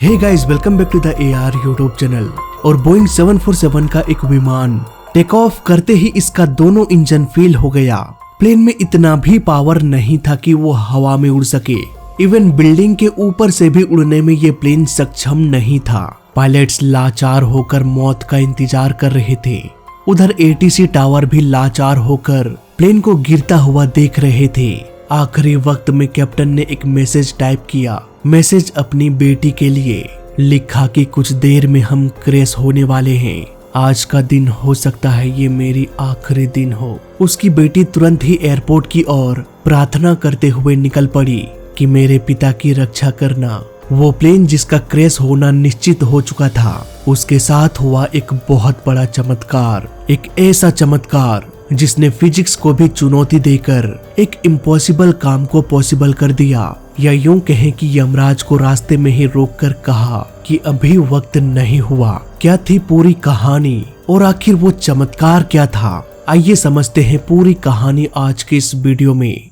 Hey guys, welcome back to the AR YouTube channel. और Boeing 747 का एक विमान टेक ऑफ करते ही इसका दोनों इंजन फेल हो गया। प्लेन में इतना भी पावर नहीं था कि वो हवा में उड़ सके। इवन बिल्डिंग के ऊपर से भी उड़ने में ये प्लेन सक्षम नहीं था। पायलट्स लाचार होकर मौत का इंतजार कर रहे थे। उधर ATC टावर भी लाचार होकर प्लेन को गिरता हुआ देख रहे थे। आखिरी वक्त में कैप्टन ने एक मैसेज टाइप किया। मैसेज अपनी बेटी के लिए लिखा कि कुछ देर में हम क्रैश होने वाले हैं। आज का दिन हो सकता है ये मेरी आखिरी दिन हो। उसकी बेटी तुरंत ही एयरपोर्ट की ओर प्रार्थना करते हुए निकल पड़ी कि मेरे पिता की रक्षा करना। वो प्लेन जिसका क्रैश होना निश्चित हो चुका था, उसके साथ हुआ एक बहुत बड़ा चमत्कार। एक ऐसा चमत्कार जिसने फिजिक्स को भी चुनौती देकर एक इम्पॉसिबल काम को पॉसिबल कर दिया। या यूं कहें कि यमराज को रास्ते में ही रोककर कहा कि अभी वक्त नहीं हुआ। क्या थी पूरी कहानी और आखिर वो चमत्कार क्या था? आइए समझते हैं पूरी कहानी आज के इस वीडियो में।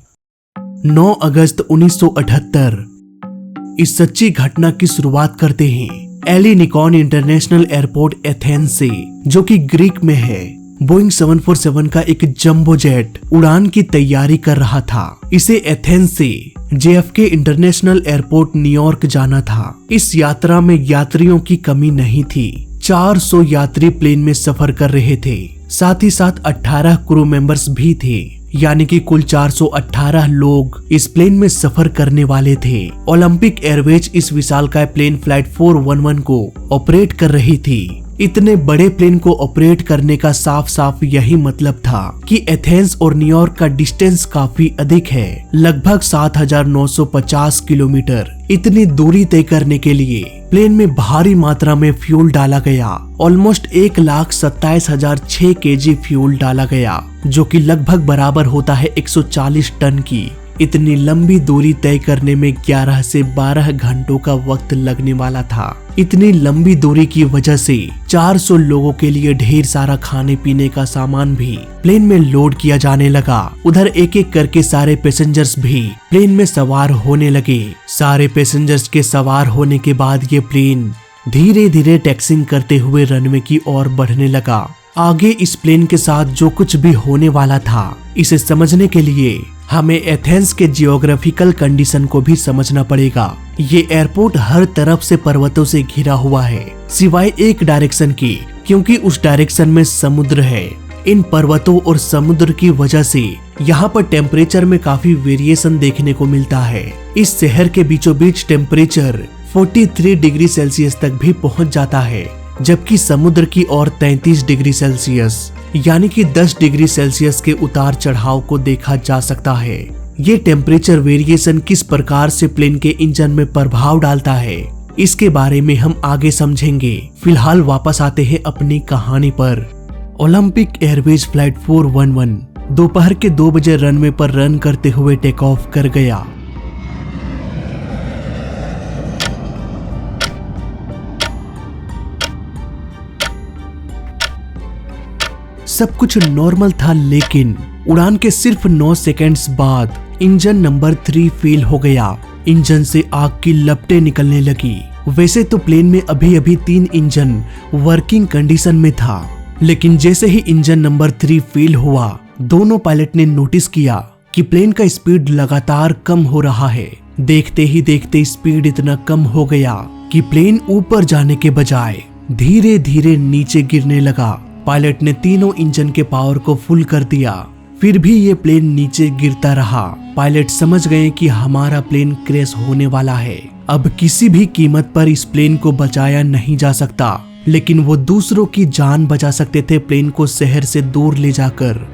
9 अगस्त 1978 इस सच्ची घटना की शुरुआत करते हैं Ellinikon international airport Athens से, जो कि ग्रीक में है। बोइंग 747 का एक जंबो जेट उड़ान की तैयारी कर रहा था। इसे एथेंस से JFK इंटरनेशनल एयरपोर्ट न्यूयॉर्क जाना था। इस यात्रा में यात्रियों की कमी नहीं थी। 400 यात्री प्लेन में सफर कर रहे थे। साथ ही साथ 18 क्रू मेंबर्स भी थे, यानी कि कुल 418 लोग इस प्लेन में सफर करने वाले थे। ओलंपिक एयरवेज इस विशालकाय प्लेन फ्लाइट 411 को ऑपरेट कर रही थी। इतने बड़े प्लेन को ऑपरेट करने का साफ साफ यही मतलब था कि एथेंस और न्यूयॉर्क का डिस्टेंस काफी अधिक है, लगभग 7950 किलोमीटर। इतनी दूरी तय करने के लिए प्लेन में भारी मात्रा में फ्यूल डाला गया। ऑलमोस्ट 1,27,006 kg फ्यूल डाला गया, जो कि लगभग बराबर होता है 140 टन की। इतनी लंबी दूरी तय करने में 11 से 12 घंटों का वक्त लगने वाला था। इतनी लंबी दूरी की वजह से 400 लोगों के लिए ढेर सारा खाने पीने का सामान भी प्लेन में लोड किया जाने लगा। उधर एक एक करके सारे पैसेंजर्स भी प्लेन में सवार होने लगे। सारे पैसेंजर्स के सवार होने के बाद ये प्लेन धीरे धीरे टैक्सिंग करते हुए रनवे की ओर बढ़ने लगा। आगे इस प्लेन के साथ जो कुछ भी होने वाला था, इसे समझने के लिए हमें एथेंस के जियोग्राफिकल कंडीशन को भी समझना पड़ेगा। ये एयरपोर्ट हर तरफ से पर्वतों से घिरा हुआ है, सिवाय एक डायरेक्शन की, क्योंकि उस डायरेक्शन में समुद्र है। इन पर्वतों और समुद्र की वजह से यहाँ पर टेम्परेचर में काफी वेरिएशन देखने को मिलता है। इस शहर के बीचों बीच टेम्परेचर 43 डिग्री सेल्सियस तक भी पहुँच जाता है, जबकि समुद्र की ओर 33 डिग्री सेल्सियस यानी कि 10 डिग्री सेल्सियस के उतार चढ़ाव को देखा जा सकता है। ये टेम्परेचर वेरिएशन किस प्रकार से प्लेन के इंजन में प्रभाव डालता है, इसके बारे में हम आगे समझेंगे। फिलहाल वापस आते हैं अपनी कहानी पर। ओलंपिक एयरवेज फ्लाइट 411 दोपहर के 2 बजे रनवे पर रन करते हुए टेक ऑफ कर गया। सब कुछ नॉर्मल था, लेकिन उड़ान के सिर्फ 9 सेकंड्स बाद इंजन नंबर 3 फेल हो गया। इंजन से आग की लपटें निकलने लगी। वैसे तो प्लेन में अभी अभी 3 इंजन वर्किंग कंडीशन में था, लेकिन जैसे ही इंजन नंबर 3 फेल हुआ, दोनों पायलट ने नोटिस किया कि प्लेन का स्पीड लगातार कम हो रहा है। देखते ही देखते स्पीड इतना कम हो गया कि प्लेन ऊपर जाने के बजाय धीरे धीरे नीचे गिरने लगा। पायलट ने तीनों इंजन के पावर को फुल कर दिया, फिर भी ये प्लेन नीचे गिरता रहा। पायलट समझ गए कि हमारा प्लेन क्रैश होने वाला है। अब किसी भी कीमत पर इस प्लेन को बचाया नहीं जा सकता, लेकिन वो दूसरों की जान बचा सकते थे। प्लेन को शहर से दूर ले जाकर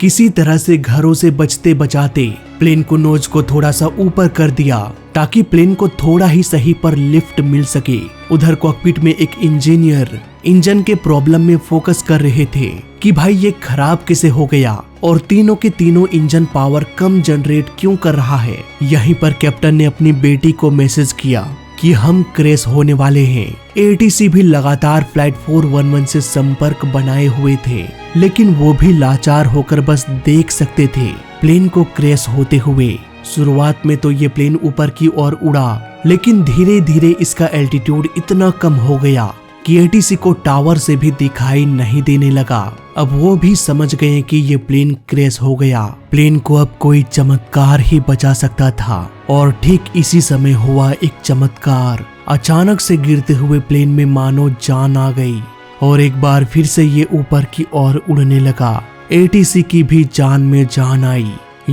किसी तरह से घरों से बचते बचाते प्लेन को नोज को थोड़ा सा ऊपर कर दिया, ताकि प्लेन को थोड़ा ही सही पर लिफ्ट मिल सके। उधर कॉकपिट में एक इंजीनियर इंजन के प्रॉब्लम में फोकस कर रहे थे कि भाई ये खराब कैसे हो गया और तीनों के तीनों इंजन पावर कम जनरेट क्यों कर रहा है। यहीं पर कैप्टन ने अपनी बेटी को मैसेज किया कि हम क्रैश होने वाले हैं। ATC भी लगातार फ्लाइट 411 से संपर्क बनाए हुए थे, लेकिन वो भी लाचार होकर बस देख सकते थे प्लेन को क्रैश होते हुए। शुरुआत में तो ये प्लेन ऊपर की ओर उड़ा, लेकिन धीरे धीरे इसका एल्टीट्यूड इतना कम हो गया कि एटीसी को टावर से भी दिखाई नहीं देने लगा। अब वो भी समझ गए कि ये प्लेन क्रैश हो गया। प्लेन को अब कोई चमत्कार ही बचा सकता था और ठीक इसी समय हुआ एक चमत्कार। अचानक से गिरते हुए प्लेन में मानो जान आ गई और एक बार फिर से ये ऊपर की ओर उड़ने लगा। एटीसी की भी जान में जान आई।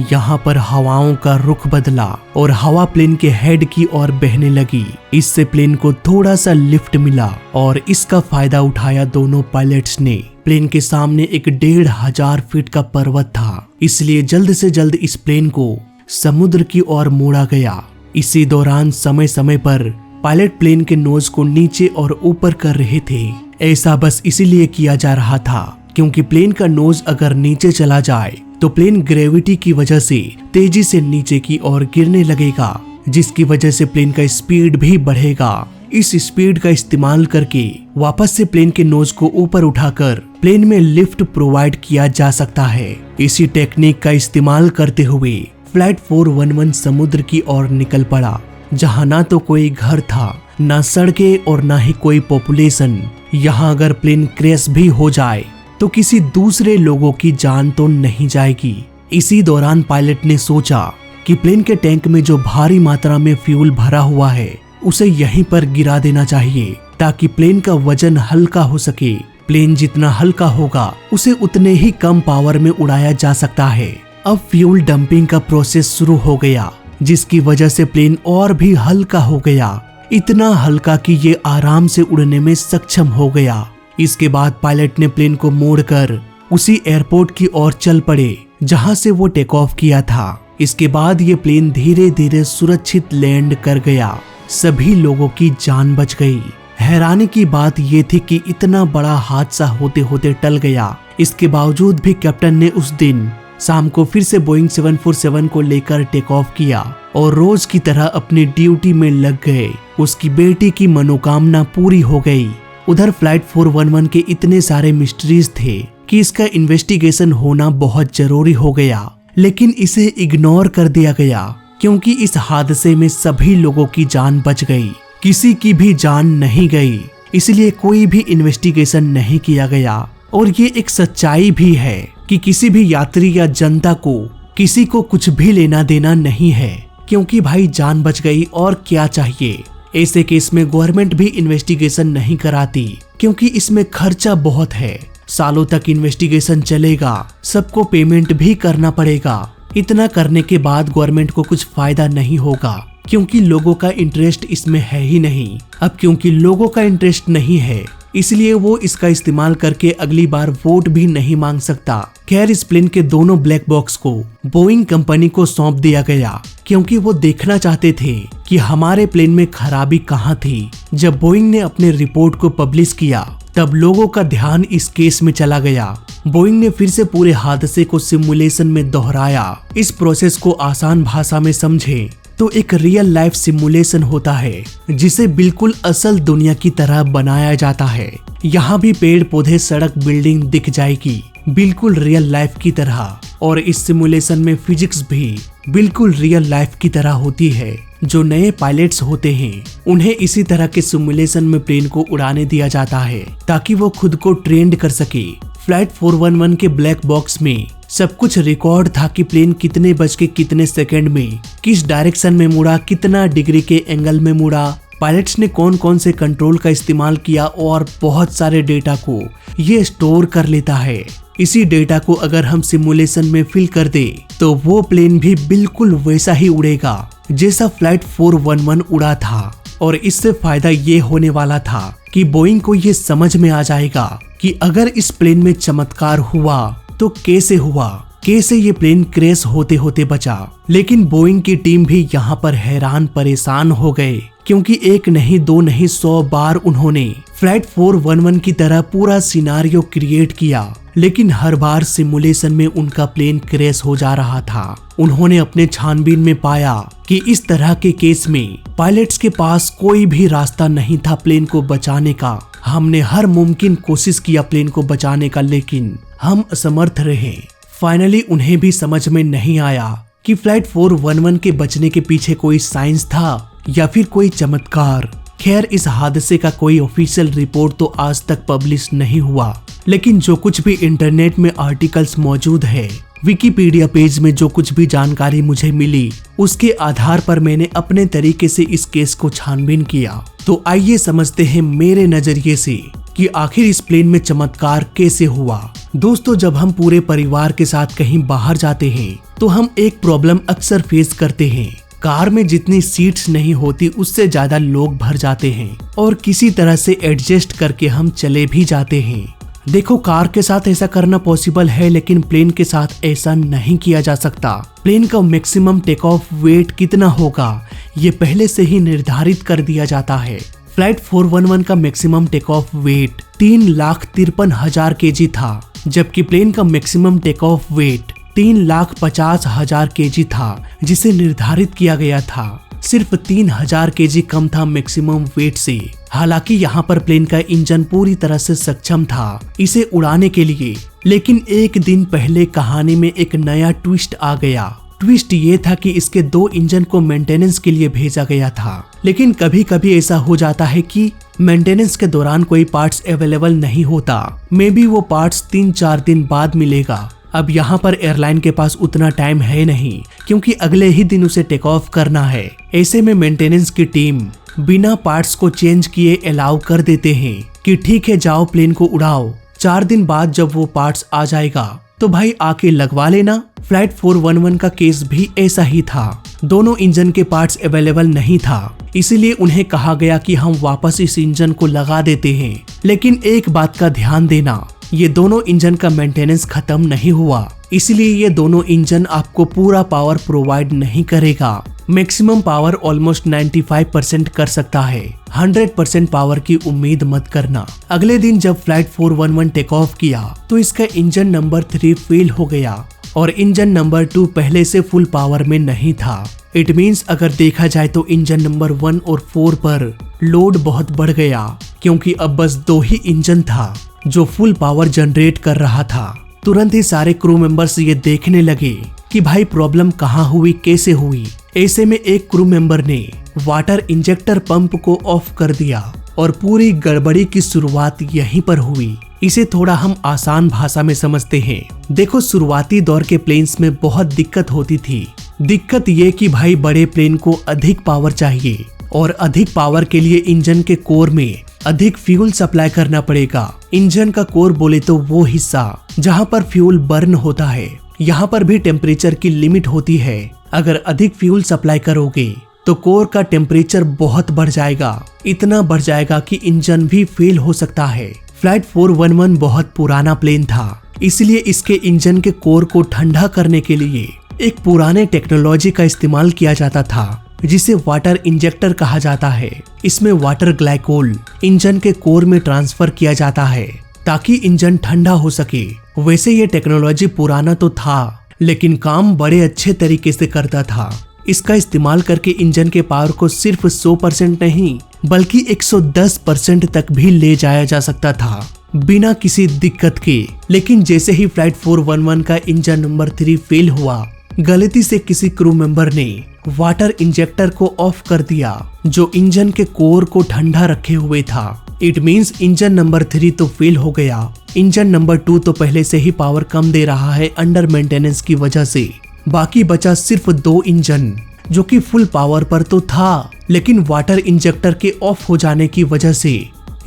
यहाँ पर हवाओं का रुख बदला और हवा प्लेन के हेड की ओर बहने लगी। इससे प्लेन को थोड़ा सा लिफ्ट मिला और इसका फायदा उठाया दोनों पायलट्स ने। प्लेन के सामने एक 1500 फीट का पर्वत था, इसलिए जल्द से जल्द इस प्लेन को समुद्र की ओर मोड़ा गया। इसी दौरान समय समय पर पायलट प्लेन के नोज को नीचे और ऊपर कर रहे थे। ऐसा बस इसीलिए किया जा रहा था क्योंकि प्लेन का नोज अगर नीचे चला जाए तो प्लेन ग्रेविटी की वजह से तेजी से नीचे की ओर गिरने लगेगा, जिसकी वजह से प्लेन का स्पीड भी बढ़ेगा। इस स्पीड का इस्तेमाल करके वापस से प्लेन के नोज को ऊपर उठाकर प्लेन में लिफ्ट प्रोवाइड किया जा सकता है। इसी टेक्निक का इस्तेमाल करते हुए फ्लाइट 411 समुद्र की ओर निकल पड़ा, जहाँ ना तो कोई घर था, ना सड़कें और ना ही कोई पॉपुलेशन। यहाँ अगर प्लेन क्रैश भी हो जाए तो किसी दूसरे लोगों की जान तो नहीं जाएगी। इसी दौरान पायलट ने सोचा कि प्लेन के टैंक में जो भारी मात्रा में फ्यूल भरा हुआ है उसे यहीं पर गिरा देना चाहिए ताकि प्लेन का वजन हल्का हो सके। प्लेन जितना हल्का होगा उसे उतने ही कम पावर में उड़ाया जा सकता है। अब फ्यूल डंपिंग का प्रोसेस शुरू हो गया, जिसकी वजह से प्लेन और भी हल्का हो गया, इतना हल्का कि ये आराम से उड़ने में सक्षम हो गया। इसके बाद पायलट ने प्लेन को मोड़कर उसी एयरपोर्ट की ओर चल पड़े जहां से वो टेक ऑफ किया था। इसके बाद ये प्लेन धीरे धीरे सुरक्षित लैंड कर गया। सभी लोगों की जान बच गई। हैरानी की बात ये थी कि इतना बड़ा हादसा होते होते टल गया। इसके बावजूद भी कैप्टन ने उस दिन शाम को फिर से बोइंग 747 को लेकर टेक ऑफ किया और रोज की तरह अपनी ड्यूटी में लग गए। उसकी बेटी की मनोकामना पूरी हो गई। उधर फ्लाइट 411 के इतने सारे मिस्ट्रीज थे कि इसका इन्वेस्टिगेशन होना बहुत जरूरी हो गया, लेकिन इसे इग्नोर कर दिया गया क्योंकि इस हादसे में सभी लोगों की जान बच गई, किसी की भी जान नहीं गई। इसलिए कोई भी इन्वेस्टिगेशन नहीं किया गया। और ये एक सच्चाई भी है कि किसी भी यात्री या जनता को किसी को कुछ भी लेना देना नहीं है, क्योंकि भाई जान बच गई और क्या चाहिए। ऐसे केस में गवर्नमेंट भी इन्वेस्टिगेशन नहीं कराती क्योंकि इसमें खर्चा बहुत है। सालों तक इन्वेस्टिगेशन चलेगा, सबको पेमेंट भी करना पड़ेगा। इतना करने के बाद गवर्नमेंट को कुछ फायदा नहीं होगा क्योंकि लोगों का इंटरेस्ट इसमें है ही नहीं। अब क्योंकि लोगों का इंटरेस्ट नहीं है, इसलिए वो इसका इस्तेमाल करके अगली बार वोट भी नहीं मांग सकता। खैर, इस प्लेन के दोनों ब्लैक बॉक्स को बोइंग कंपनी को सौंप दिया गया क्योंकि वो देखना चाहते थे कि हमारे प्लेन में खराबी कहाँ थी। जब बोइंग ने अपने रिपोर्ट को पब्लिश किया तब लोगों का ध्यान इस केस में चला गया। बोइंग ने फिर से पूरे हादसे को सिमुलेशन में दोहराया। इस प्रोसेस को आसान भाषा में समझे तो एक रियल लाइफ सिमुलेशन होता है जिसे बिल्कुल असल दुनिया की तरह बनाया जाता है। यहाँ भी पेड़ पौधे सड़क बिल्डिंग दिख जाएगी बिल्कुल रियल लाइफ की तरह, और इस सिमुलेशन में फिजिक्स भी बिल्कुल रियल लाइफ की तरह होती है। जो नए पायलट्स होते हैं उन्हें इसी तरह के सिमुलेशन में प्लेन को उड़ाने दिया जाता है ताकि वो खुद को ट्रेंड कर सके। फ्लाइट 411 के ब्लैक बॉक्स में सब कुछ रिकॉर्ड था कि प्लेन कितने बज के कितने सेकंड में किस डायरेक्शन में मुड़ा, कितना डिग्री के एंगल में मुड़ा, पायलट्स ने कौन कौन से कंट्रोल का इस्तेमाल किया और बहुत सारे डेटा को ये स्टोर कर लेता है। इसी डेटा को अगर हम सिमुलेशन में फिल कर दे तो वो प्लेन भी बिल्कुल वैसा ही उड़ेगा जैसा फ्लाइट 411 उड़ा था। और इससे फायदा ये होने वाला था कि बोइंग को ये समझ में आ जाएगा कि अगर इस प्लेन में चमत्कार हुआ तो कैसे हुआ, कैसे ये प्लेन क्रैश होते होते बचा। लेकिन बोइंग की टीम भी यहाँ पर हैरान परेशान हो गए क्योंकि एक नहीं दो नहीं 100 बार उन्होंने फ्लाइट 411 की तरह पूरा सिनारियो क्रिएट किया, लेकिन हर बार सिमुलेशन में उनका प्लेन क्रैश हो जा रहा था। उन्होंने अपने छानबीन में पाया कि इस तरह के केस में पायलट्स के पास कोई भी रास्ता नहीं था प्लेन को बचाने का। हमने हर मुमकिन कोशिश किया प्लेन को बचाने का, लेकिन हम असमर्थ रहे। फाइनली उन्हें भी समझ में नहीं आया कि फ्लाइट 411 के बचने के पीछे कोई साइंस था या फिर कोई चमत्कार। खैर, इस हादसे का कोई ऑफिशियल रिपोर्ट तो आज तक पब्लिश नहीं हुआ, लेकिन जो कुछ भी इंटरनेट में आर्टिकल्स मौजूद है, विकिपीडिया पेज में जो कुछ भी जानकारी मुझे मिली, उसके आधार पर मैंने अपने तरीके से इस केस को छानबीन किया। तो आइए समझते हैं मेरे नजरिए से कि आखिर इस प्लेन में चमत्कार कैसे हुआ। दोस्तों, जब हम पूरे परिवार के साथ कहीं बाहर जाते हैं तो हम एक प्रॉब्लम अक्सर फेस करते हैं। कार में जितनी सीट्स नहीं होती उससे ज्यादा लोग भर जाते हैं और किसी तरह से एडजस्ट करके हम चले भी जाते हैं। देखो, कार के साथ ऐसा करना पॉसिबल है, लेकिन प्लेन के साथ ऐसा नहीं किया जा सकता। प्लेन का मैक्सिमम टेक ऑफ वेट कितना होगा ये पहले से ही निर्धारित कर दिया जाता है। फ्लाइट 411 का maximum take off weight 3,53,000 kg था, जबकि प्लेन का maximum take off weight 3,50,000 kg था, जिसे निर्धारित किया गया था। सिर्फ 3,000 kg कम था मैक्सिमम वेट से। हालांकि यहाँ पर प्लेन का इंजन पूरी तरह से सक्षम था इसे उड़ाने के लिए, लेकिन एक दिन पहले कहानी में एक नया ट्विस्ट आ गया। ट्विस्ट ये था कि इसके 2 इंजन को मेंटेनेंस के लिए भेजा गया था, लेकिन कभी कभी ऐसा हो जाता है कि मेंटेनेंस के दौरान कोई पार्ट्स अवेलेबल नहीं होता। मे बी वो पार्ट्स 3-4 दिन बाद मिलेगा। अब यहाँ पर एयरलाइन के पास उतना टाइम है नहीं, क्योंकि अगले ही दिन उसे टेक ऑफ करना है। ऐसे में मेंटेनेंस की टीम बिना पार्ट्स को चेंज किए अलाउ कर देते हैं कि ठीक है, जाओ प्लेन को उड़ाओ। 4 दिन बाद जब वो पार्ट्स आ जाएगा तो भाई आके लगवा लेना। फ्लाइट 411 का केस भी ऐसा ही था। दोनों इंजन के पार्ट्स अवेलेबल नहीं था, इसीलिए उन्हें कहा गया कि हम वापस इस इंजन को लगा देते हैं। लेकिन एक बात का ध्यान देना, ये दोनों इंजन का मेंटेनेंस खत्म नहीं हुआ, इसलिए ये दोनों इंजन आपको पूरा पावर प्रोवाइड नहीं करेगा। मैक्सिमम पावर ऑलमोस्ट 95% कर सकता है। 100% पावर की उम्मीद मत करना। अगले दिन जब फ्लाइट 411 टेक ऑफ किया तो इसका इंजन नंबर 3 फेल हो गया और इंजन नंबर 2 पहले से फुल पावर में नहीं था। इट मीन्स अगर देखा जाए तो इंजन नंबर 1 और 4 पर लोड बहुत बढ़ गया, क्योंकि अब बस 2 ही इंजन था जो फुल पावर जनरेट कर रहा था। तुरंत ही सारे क्रू मेंबर्स ये देखने लगे कि भाई प्रॉब्लम कहाँ हुई, कैसे हुई। ऐसे में एक क्रू मेंबर ने वाटर इंजेक्टर पंप को ऑफ कर दिया और पूरी गड़बड़ी की शुरुआत यहीं पर हुई। इसे थोड़ा हम आसान भाषा में समझते हैं। देखो, शुरुआती दौर के प्लेन्स में बहुत दिक्कत होती थी। दिक्कत ये कि भाई बड़े प्लेन को अधिक पावर चाहिए और अधिक पावर के लिए इंजन के कोर में अधिक फ्यूल सप्लाई करना पड़ेगा। इंजन का कोर बोले तो वो हिस्सा जहाँ पर फ्यूल बर्न होता है, यहाँ पर भी टेम्परेचर की लिमिट होती है। अगर अधिक फ्यूल सप्लाई करोगे तो कोर का टेम्परेचर बहुत बढ़ जाएगा, इतना बढ़ जाएगा कि इंजन भी फेल हो सकता है। फ्लाइट 411 बहुत पुराना प्लेन था, इसलिए इसके इंजन के कोर को ठंडा करने के लिए एक पुराने टेक्नोलॉजी का इस्तेमाल किया जाता था, जिसे वाटर इंजेक्टर कहा जाता है। इसमें वाटर ग्लाइकोल इंजन के कोर में ट्रांसफर किया जाता है ताकि इंजन ठंडा हो सके। वैसे ये टेक्नोलॉजी पुराना तो था, लेकिन काम बड़े अच्छे तरीके से करता था। इसका इस्तेमाल करके इंजन के पावर को सिर्फ 100% नहीं बल्कि 110% तक भी ले जाया जा सकता था बिना किसी दिक्कत के। लेकिन जैसे ही फ्लाइट 411 का इंजन नंबर 3 फेल हुआ, गलती से किसी क्रू मेंबर ने वाटर इंजेक्टर को ऑफ कर दिया जो इंजन के कोर को ठंडा रखे हुए था। इट मीन्स इंजन नंबर 3 तो फेल हो गया। इंजन नंबर 2 तो पहले से ही पावर कम दे रहा है अंडर मेंटेनेंस की वजह से। बाकी बचा सिर्फ 2 इंजन जो कि फुल पावर पर तो था, लेकिन वाटर इंजेक्टर के ऑफ हो जाने की वजह से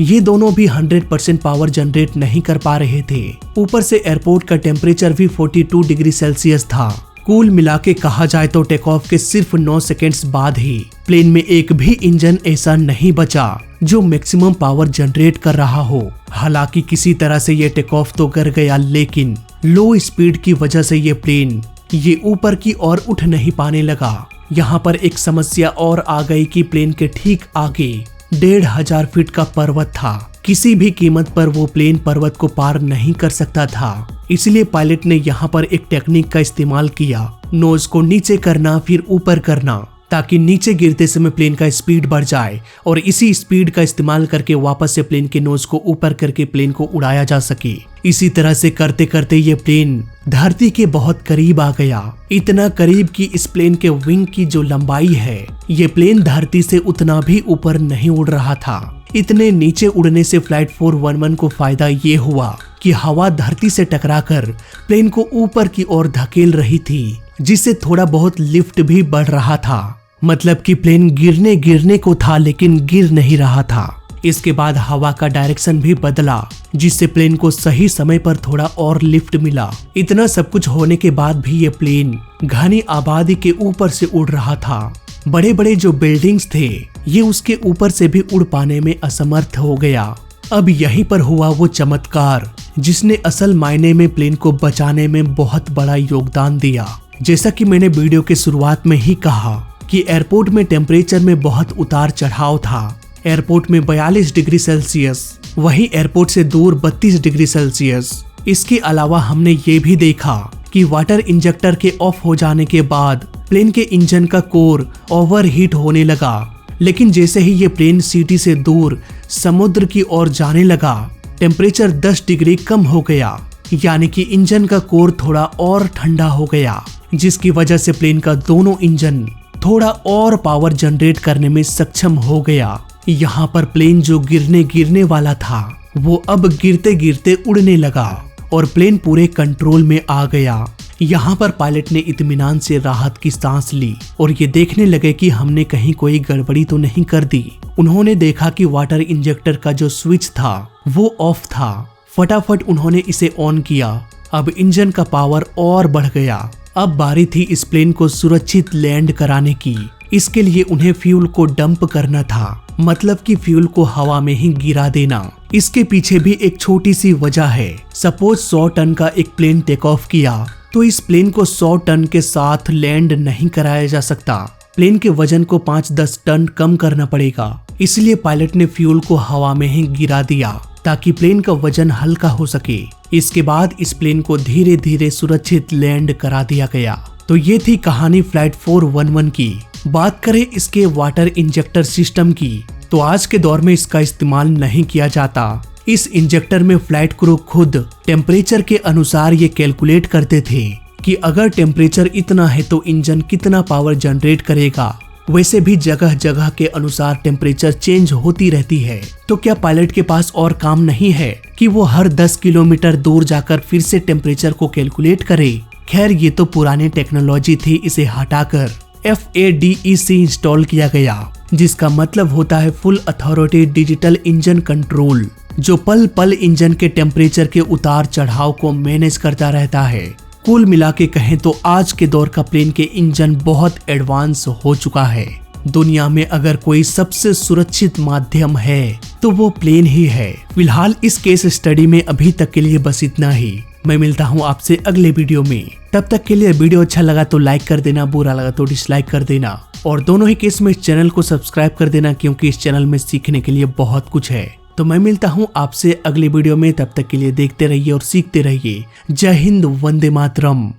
ये दोनों भी 100% पावर जनरेट नहीं कर पा रहे थे। ऊपर से एयरपोर्ट का टेम्परेचर भी 42 डिग्री सेल्सियस था। कुल मिला के कहा जाए तो टेक ऑफ के सिर्फ 9 सेकेंड्स बाद ही प्लेन में एक भी इंजन ऐसा नहीं बचा जो मैक्सिमम पावर जनरेट कर रहा हो। हालांकि किसी तरह से ये टेक ऑफ तो कर गया, लेकिन लो स्पीड की वजह से ये प्लेन ये ऊपर की ओर उठ नहीं पाने लगा। यहाँ पर एक समस्या और आ गई कि प्लेन के ठीक आगे 1,500 फीट का पर्वत था। किसी भी कीमत पर वो प्लेन पर्वत को पार नहीं कर सकता था। इसलिए पायलट ने यहाँ पर एक टेक्निक का इस्तेमाल किया, नोज को नीचे करना फिर ऊपर करना, ताकि नीचे गिरते समय प्लेन का स्पीड बढ़ जाए और इसी स्पीड का इस्तेमाल करके वापस से प्लेन के नोज को ऊपर करके प्लेन को उड़ाया जा सके। इसी तरह से करते करते ये प्लेन धरती के बहुत करीब आ गया, इतना करीब कि इस प्लेन के विंग की जो लंबाई है ये प्लेन धरती से उतना भी ऊपर नहीं उड़ रहा था। इतने नीचे उड़ने से फ्लाइट 411 को फायदा ये हुआ कि हवा धरती से टकराकर प्लेन को ऊपर की ओर धकेल रही थी, जिससे थोड़ा बहुत लिफ्ट भी बढ़ रहा था। मतलब कि प्लेन गिरने को था लेकिन गिर नहीं रहा था। इसके बाद हवा का डायरेक्शन भी बदला, जिससे प्लेन को सही समय पर थोड़ा और लिफ्ट मिला। इतना सब कुछ होने के बाद भी ये प्लेन घनी आबादी के ऊपर से उड़ रहा था। बड़े बड़े जो बिल्डिंग्स थे ये उसके ऊपर से भी उड़ पाने में असमर्थ हो गया। अब यहीं पर हुआ वो चमत्कार जिसने असल मायने में प्लेन को बचाने में बहुत बड़ा योगदान दिया। जैसा कि मैंने वीडियो के शुरुआत में ही कहा कि एयरपोर्ट में टेम्परेचर में बहुत उतार चढ़ाव था। एयरपोर्ट में 42 डिग्री सेल्सियस, वहीं एयरपोर्ट से दूर 32 डिग्री सेल्सियस। इसके अलावा हमने ये भी देखा कि वाटर इंजेक्टर के ऑफ हो जाने के बाद प्लेन के इंजन का कोर ओवरहीट होने लगा। लेकिन जैसे ही ये प्लेन सिटी से दूर समुद्र की ओर जाने लगा, टेम्परेचर 10 डिग्री कम हो गया, यानी कि इंजन का कोर थोड़ा और ठंडा हो गया, जिसकी वजह से प्लेन का दोनों इंजन थोड़ा और पावर जनरेट करने में सक्षम हो गया। यहाँ पर प्लेन जो गिरने वाला था वो अब गिरते गिरते उड़ने लगा और प्लेन पूरे कंट्रोल में आ गया। यहाँ पर पायलट ने इत्मीनान से राहत की सांस ली और ये देखने लगे कि हमने कहीं कोई गड़बड़ी तो नहीं कर दी। उन्होंने देखा कि वाटर इंजेक्टर का जो स्विच था वो ऑफ था। फटाफट उन्होंने इसे ऑन किया। अब इंजन का पावर और बढ़ गया। अब बारी थी इस प्लेन को सुरक्षित लैंड कराने की। इसके लिए उन्हें फ्यूल को डंप करना था, मतलब कि फ्यूल को हवा में ही गिरा देना। इसके पीछे भी एक छोटी सी वजह है। सपोज 100 टन का एक प्लेन टेक ऑफ किया तो इस प्लेन को 100 टन के साथ लैंड नहीं कराया जा सकता। प्लेन के वजन को 5-10 टन कम करना पड़ेगा। इसलिए पायलट ने फ्यूल को हवा में ही गिरा दिया ताकि प्लेन का वजन हल्का हो सके। इसके बाद इस प्लेन को धीरे धीरे सुरक्षित लैंड करा दिया गया। तो ये थी कहानी फ्लाइट 411 की। बात करें इसके वाटर इंजेक्टर सिस्टम की, तो आज के दौर में इसका इस्तेमाल नहीं किया जाता। इस इंजेक्टर में फ्लाइट क्रू खुद टेम्परेचर के अनुसार ये कैलकुलेट करते थे कि अगर टेम्परेचर इतना है तो इंजन कितना पावर जनरेट करेगा। वैसे भी जगह जगह के अनुसार टेम्परेचर चेंज होती रहती है। तो क्या पायलट के पास और काम नहीं है कि वो हर 10 किलोमीटर दूर जाकर फिर से टेम्परेचर को कैलकुलेट करे? खैर ये तो पुरानी टेक्नोलॉजी थी, इसे हटाकर FADEC इंस्टॉल किया गया, जिसका मतलब होता है full authority digital engine control, जो पल पल इंजन के टेम्परेचर के उतार चढ़ाव को मैनेज करता रहता है। कुल मिला के कहें तो आज के दौर का प्लेन के इंजन बहुत एडवांस हो चुका है। दुनिया में अगर कोई सबसे सुरक्षित माध्यम है तो वो प्लेन ही है। फिलहाल इस केस स्टडी में अभी तक के लिए बस इतना ही। मैं मिलता हूँ आपसे अगले वीडियो में। तब तक के लिए वीडियो अच्छा लगा तो लाइक कर देना, बुरा लगा तो डिसलाइक कर देना, और दोनों ही केस में इस चैनल को सब्सक्राइब कर देना, क्योंकि इस चैनल में सीखने के लिए बहुत कुछ है। तो मैं मिलता हूँ आपसे अगले वीडियो में। तब तक के लिए देखते रहिए और सीखते रहिए। जय हिंद, वंदे मातरम।